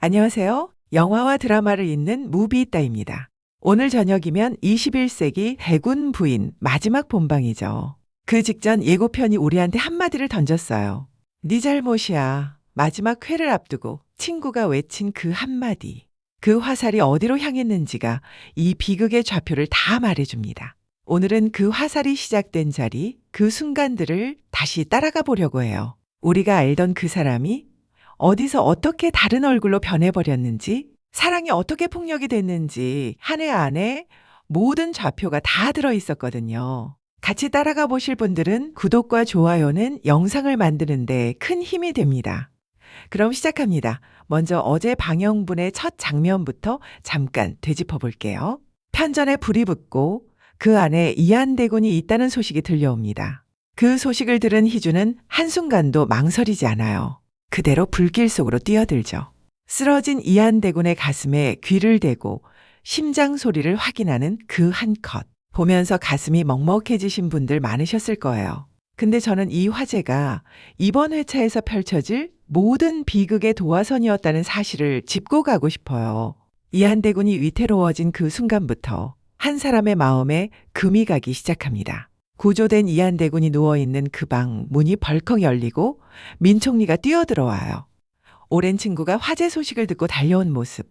안녕하세요. 영화와 드라마를 잇는 무비있다입니다. 오늘 저녁이면 21세기 해군 부인 마지막 본방이죠. 그 직전 예고편이 우리한테 한마디를 던졌어요. 네 잘못이야. 마지막 회를 앞두고 친구가 외친 그 한마디. 그 화살이 어디로 향했는지가 이 비극의 좌표를 다 말해줍니다. 오늘은 그 화살이 시작된 자리, 그 순간들을 다시 따라가 보려고 해요. 우리가 알던 그 사람이 어디서 어떻게 다른 얼굴로 변해버렸는지, 사랑이 어떻게 폭력이 됐는지 한 해 안에 모든 좌표가 다 들어있었거든요. 같이 따라가 보실 분들은 구독과 좋아요는 영상을 만드는데 큰 힘이 됩니다. 그럼 시작합니다. 먼저 어제 방영분의 첫 장면부터 잠깐 되짚어 볼게요. 편전에 불이 붙고 그 안에 이한대군이 있다는 소식이 들려옵니다. 그 소식을 들은 희주는 한순간도 망설이지 않아요. 그대로 불길 속으로 뛰어들죠. 쓰러진 이한대군의 가슴에 귀를 대고 심장 소리를 확인하는 그 한 컷. 보면서 가슴이 먹먹해지신 분들 많으셨을 거예요. 근데 저는 이 화제가 이번 회차에서 펼쳐질 모든 비극의 도화선이었다는 사실을 짚고 가고 싶어요. 이한대군이 위태로워진 그 순간부터 한 사람의 마음에 금이 가기 시작합니다. 구조된 이한대군이 누워있는 그 방 문이 벌컥 열리고 민총리가 뛰어들어와요. 오랜 친구가 화재 소식을 듣고 달려온 모습.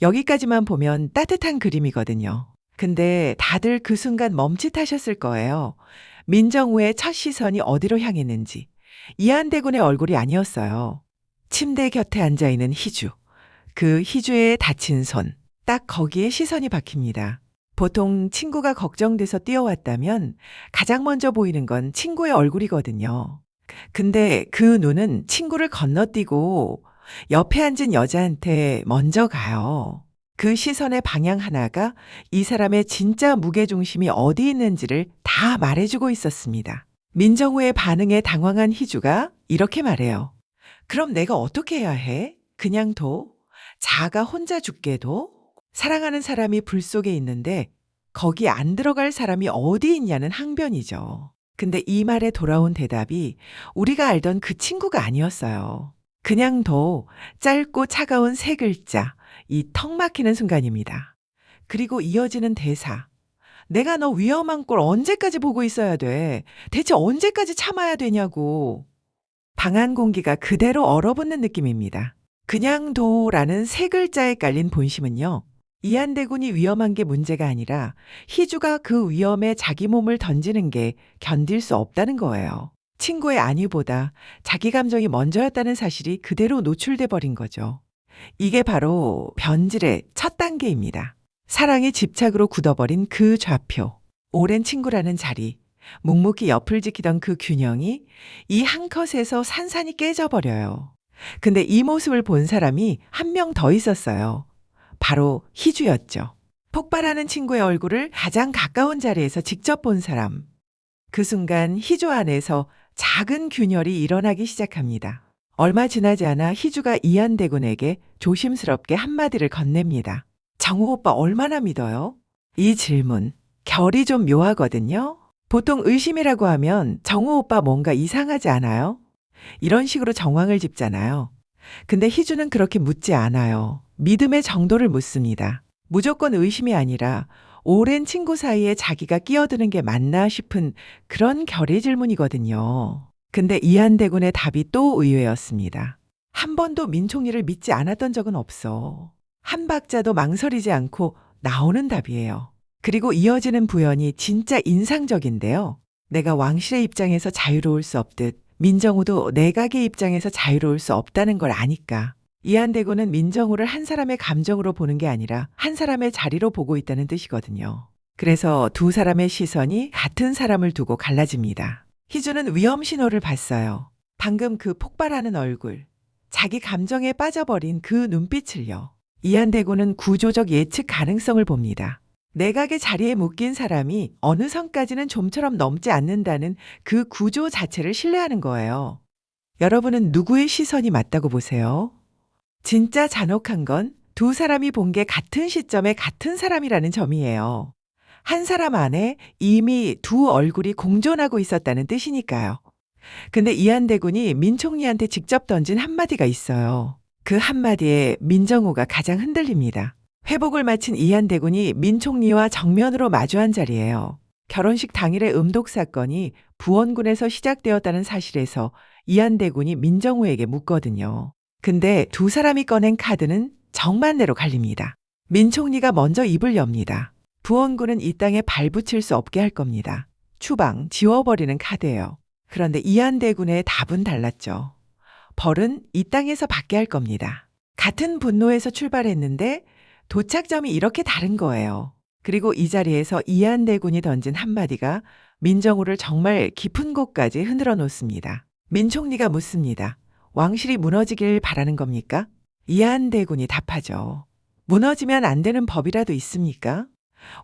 여기까지만 보면 따뜻한 그림이거든요. 근데 다들 그 순간 멈칫하셨을 거예요. 민정우의 첫 시선이 어디로 향했는지. 이한대군의 얼굴이 아니었어요. 침대 곁에 앉아있는 희주. 그 희주의 다친 손. 딱 거기에 시선이 박힙니다. 보통 친구가 걱정돼서 뛰어왔다면 가장 먼저 보이는 건 친구의 얼굴이거든요. 근데 그 눈은 친구를 건너뛰고 옆에 앉은 여자한테 먼저 가요. 그 시선의 방향 하나가 이 사람의 진짜 무게중심이 어디 있는지를 다 말해주고 있었습니다. 민정우의 반응에 당황한 희주가 이렇게 말해요. 그럼 내가 어떻게 해야 해? 그냥 둬? 자가 혼자 죽게 둬? 사랑하는 사람이 불 속에 있는데 거기 안 들어갈 사람이 어디 있냐는 항변이죠. 근데 이 말에 돌아온 대답이 우리가 알던 그 친구가 아니었어요. 그냥 더 짧고 차가운 세 글자, 이 턱 막히는 순간입니다. 그리고 이어지는 대사. 내가 너 위험한 꼴 언제까지 보고 있어야 돼? 대체 언제까지 참아야 되냐고. 방안 공기가 그대로 얼어붙는 느낌입니다. 그냥 도라는 세 글자에 깔린 본심은요. 이한대군이 위험한 게 문제가 아니라 희주가 그 위험에 자기 몸을 던지는 게 견딜 수 없다는 거예요. 친구의 안위보다 자기 감정이 먼저였다는 사실이 그대로 노출돼 버린 거죠. 이게 바로 변질의 첫 단계입니다. 사랑의 집착으로 굳어버린 그 좌표, 오랜 친구라는 자리, 묵묵히 옆을 지키던 그 균형이 이 한 컷에서 산산이 깨져버려요. 근데 이 모습을 본 사람이 한 명 더 있었어요. 바로 희주였죠. 폭발하는 친구의 얼굴을 가장 가까운 자리에서 직접 본 사람. 그 순간 희주 안에서 작은 균열이 일어나기 시작합니다. 얼마 지나지 않아 희주가 이한대군에게 조심스럽게 한마디를 건넵니다. 정우 오빠 얼마나 믿어요? 이 질문, 결이 좀 묘하거든요. 보통 의심이라고 하면 정우 오빠 뭔가 이상하지 않아요? 이런 식으로 정황을 짚잖아요. 근데 희주는 그렇게 묻지 않아요. 믿음의 정도를 묻습니다. 무조건 의심이 아니라 오랜 친구 사이에 자기가 끼어드는 게 맞나 싶은 그런 결의 질문이거든요. 근데 이한대군의 답이 또 의외였습니다. 한 번도 민총리를 믿지 않았던 적은 없어. 한 박자도 망설이지 않고 나오는 답이에요. 그리고 이어지는 부연이 진짜 인상적인데요. 내가 왕실의 입장에서 자유로울 수 없듯 민정우도 내각의 입장에서 자유로울 수 없다는 걸 아니까. 이한대군은 민정우를 한 사람의 감정으로 보는 게 아니라 한 사람의 자리로 보고 있다는 뜻이거든요. 그래서 두 사람의 시선이 같은 사람을 두고 갈라집니다. 희주는 위험 신호를 봤어요. 방금 그 폭발하는 얼굴, 자기 감정에 빠져버린 그 눈빛을요. 이한대군은 구조적 예측 가능성을 봅니다. 내각의 자리에 묶인 사람이 어느 선까지는 좀처럼 넘지 않는다는 그 구조 자체를 신뢰하는 거예요. 여러분은 누구의 시선이 맞다고 보세요? 진짜 잔혹한 건 두 사람이 본 게 같은 시점에 같은 사람이라는 점이에요. 한 사람 안에 이미 두 얼굴이 공존하고 있었다는 뜻이니까요. 근데 이한대군이 민총리한테 직접 던진 한마디가 있어요. 그 한마디에 민정우가 가장 흔들립니다. 회복을 마친 이한대군이 민 총리와 정면으로 마주한 자리예요. 결혼식 당일의 음독 사건이 부원군에서 시작되었다는 사실에서 이한대군이 민정우에게 묻거든요. 근데 두 사람이 꺼낸 카드는 정반대로 갈립니다. 민 총리가 먼저 입을 엽니다. 부원군은 이 땅에 발붙일 수 없게 할 겁니다. 추방, 지워버리는 카드예요. 그런데 이한대군의 답은 달랐죠. 벌은 이 땅에서 받게 할 겁니다. 같은 분노에서 출발했는데 도착점이 이렇게 다른 거예요. 그리고 이 자리에서 이한대군이 던진 한마디가 민정우를 정말 깊은 곳까지 흔들어 놓습니다. 민 총리가 묻습니다. 왕실이 무너지길 바라는 겁니까? 이한대군이 답하죠. 무너지면 안 되는 법이라도 있습니까?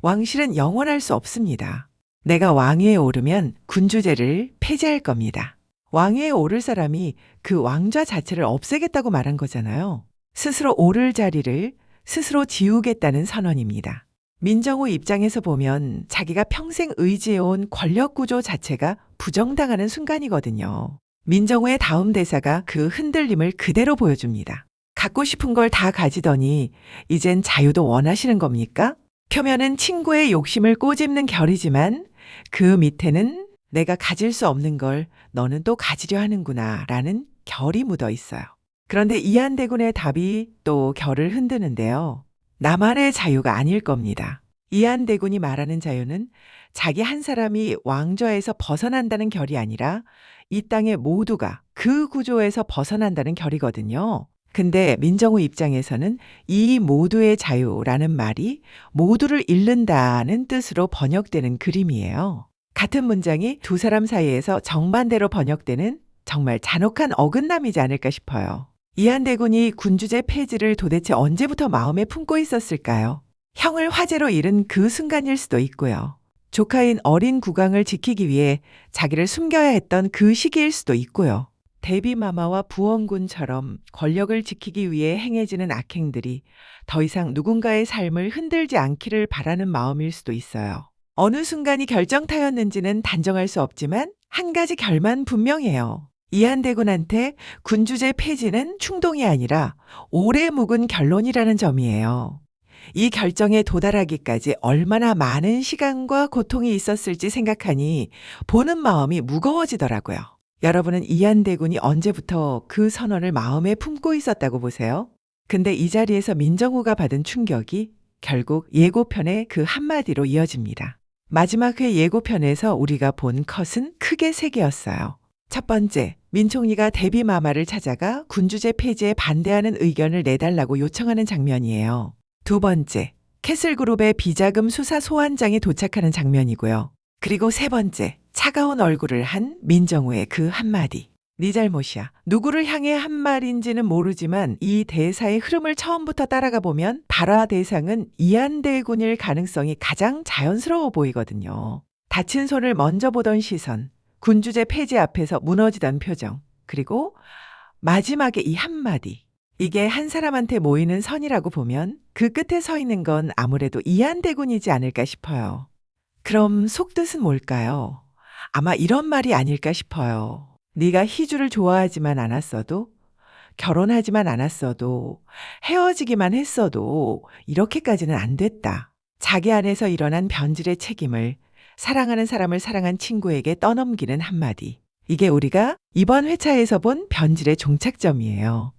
왕실은 영원할 수 없습니다. 내가 왕위에 오르면 군주제를 폐지할 겁니다. 왕위에 오를 사람이 그 왕좌 자체를 없애겠다고 말한 거잖아요. 스스로 오를 자리를 스스로 지우겠다는 선언입니다. 민정우 입장에서 보면 자기가 평생 의지해온 권력구조 자체가 부정당하는 순간이거든요. 민정우의 다음 대사가 그 흔들림을 그대로 보여줍니다. 갖고 싶은 걸 다 가지더니 이젠 자유도 원하시는 겁니까? 표면은 친구의 욕심을 꼬집는 결이지만 그 밑에는 내가 가질 수 없는 걸 너는 또 가지려 하는구나 라는 결이 묻어 있어요. 그런데 이한대군의 답이 또 결을 흔드는데요. 나만의 자유가 아닐 겁니다. 이한대군이 말하는 자유는 자기 한 사람이 왕좌에서 벗어난다는 결이 아니라 이 땅의 모두가 그 구조에서 벗어난다는 결이거든요. 근데 민정우 입장에서는 이 모두의 자유라는 말이 모두를 잃는다는 뜻으로 번역되는 그림이에요. 같은 문장이 두 사람 사이에서 정반대로 번역되는 정말 잔혹한 어긋남이지 않을까 싶어요. 이한대군이 군주제 폐지를 도대체 언제부터 마음에 품고 있었을까요? 형을 화재로 잃은 그 순간일 수도 있고요. 조카인 어린 국왕을 지키기 위해 자기를 숨겨야 했던 그 시기일 수도 있고요. 대비마마와 부원군처럼 권력을 지키기 위해 행해지는 악행들이 더 이상 누군가의 삶을 흔들지 않기를 바라는 마음일 수도 있어요. 어느 순간이 결정타였는지는 단정할 수 없지만 한 가지 결만 분명해요. 이한대군한테 군주제 폐지는 충동이 아니라 오래 묵은 결론이라는 점이에요. 이 결정에 도달하기까지 얼마나 많은 시간과 고통이 있었을지 생각하니 보는 마음이 무거워지더라고요. 여러분은 이한대군이 언제부터 그 선언을 마음에 품고 있었다고 보세요? 근데 이 자리에서 민정우가 받은 충격이 결국 예고편의 그 한마디로 이어집니다. 마지막 회 예고편에서 우리가 본 컷은 크게 세 개였어요. 첫 번째, 민 총리가 대비마마를 찾아가 군주제 폐지에 반대하는 의견을 내달라고 요청하는 장면이에요. 두 번째, 캐슬그룹의 비자금 수사 소환장이 도착하는 장면이고요. 그리고 세 번째, 차가운 얼굴을 한 민정우의 그 한마디. 네 잘못이야. 누구를 향해 한 말인지는 모르지만 이 대사의 흐름을 처음부터 따라가 보면 발화 대상은 이한대군일 가능성이 가장 자연스러워 보이거든요. 다친 손을 먼저 보던 시선, 군주제 폐지 앞에서 무너지던 표정, 그리고 마지막에 이 한마디. 이게 한 사람한테 모이는 선이라고 보면 그 끝에 서 있는 건 아무래도 이한대군이지 않을까 싶어요. 그럼 속뜻은 뭘까요? 아마 이런 말이 아닐까 싶어요. 네가 희주를 좋아하지만 않았어도, 결혼하지만 않았어도, 헤어지기만 했어도 이렇게까지는 안 됐다. 자기 안에서 일어난 변질의 책임을 사랑하는 사람을 사랑한 친구에게 떠넘기는 한마디. 이게 우리가 이번 회차에서 본 변질의 종착점이에요.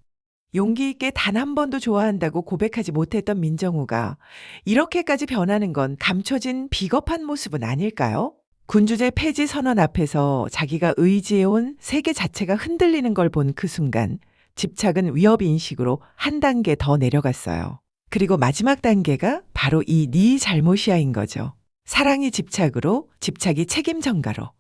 용기 있게 단 한 번도 좋아한다고 고백하지 못했던 민정우가 이렇게까지 변하는 건 감춰진 비겁한 모습은 아닐까요? 군주제 폐지 선언 앞에서 자기가 의지해온 세계 자체가 흔들리는 걸 본 그 순간 집착은 위협인식으로 한 단계 더 내려갔어요. 그리고 마지막 단계가 바로 이 네 잘못이야인 거죠. 사랑이 집착으로, 집착이 책임 전가로.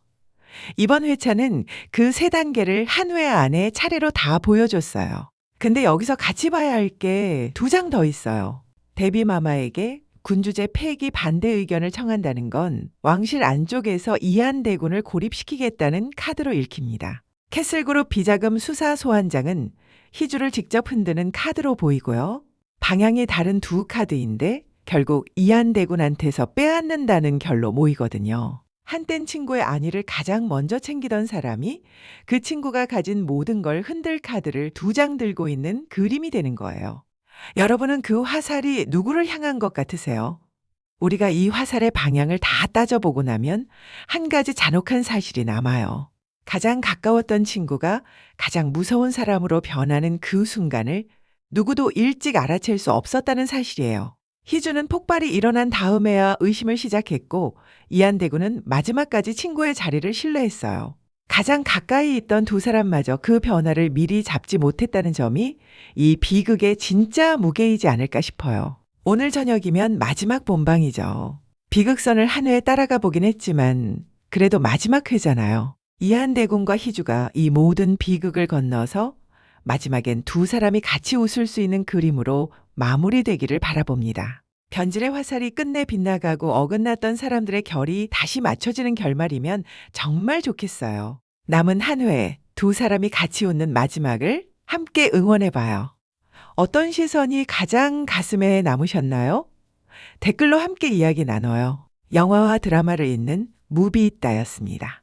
이번 회차는 그 세 단계를 한 회 안에 차례로 다 보여줬어요. 근데 여기서 같이 봐야 할 게 두 장 더 있어요. 대비마마에게 군주제 폐기 반대 의견을 청한다는 건 왕실 안쪽에서 이한대군을 고립시키겠다는 카드로 읽힙니다. 캐슬그룹 비자금 수사 소환장은 희주를 직접 흔드는 카드로 보이고요. 방향이 다른 두 카드인데 결국 이한대군한테서 빼앗는다는 결로 모이거든요. 한땐 친구의 안위를 가장 먼저 챙기던 사람이 그 친구가 가진 모든 걸 흔들 카드를 2장 들고 있는 그림이 되는 거예요. 여러분은 그 화살이 누구를 향한 것 같으세요? 우리가 이 화살의 방향을 다 따져보고 나면 한 가지 잔혹한 사실이 남아요. 가장 가까웠던 친구가 가장 무서운 사람으로 변하는 그 순간을 누구도 일찍 알아챌 수 없었다는 사실이에요. 희주는 폭발이 일어난 다음에야 의심을 시작했고 이한대군은 마지막까지 친구의 자리를 신뢰했어요. 가장 가까이 있던 두 사람마저 그 변화를 미리 잡지 못했다는 점이 이 비극의 진짜 무게이지 않을까 싶어요. 오늘 저녁이면 마지막 본방이죠. 비극선을 한 회 따라가 보긴 했지만 그래도 마지막 회잖아요. 이한대군과 희주가 이 모든 비극을 건너서 마지막엔 두 사람이 같이 웃을 수 있는 그림으로 마무리되기를 바라봅니다. 변질의 화살이 끝내 빗나가고 어긋났던 사람들의 결이 다시 맞춰지는 결말이면 정말 좋겠어요. 남은 한 회, 두 사람이 같이 웃는 마지막을 함께 응원해봐요. 어떤 시선이 가장 가슴에 남으셨나요? 댓글로 함께 이야기 나눠요. 영화와 드라마를 잇는 무비있다였습니다.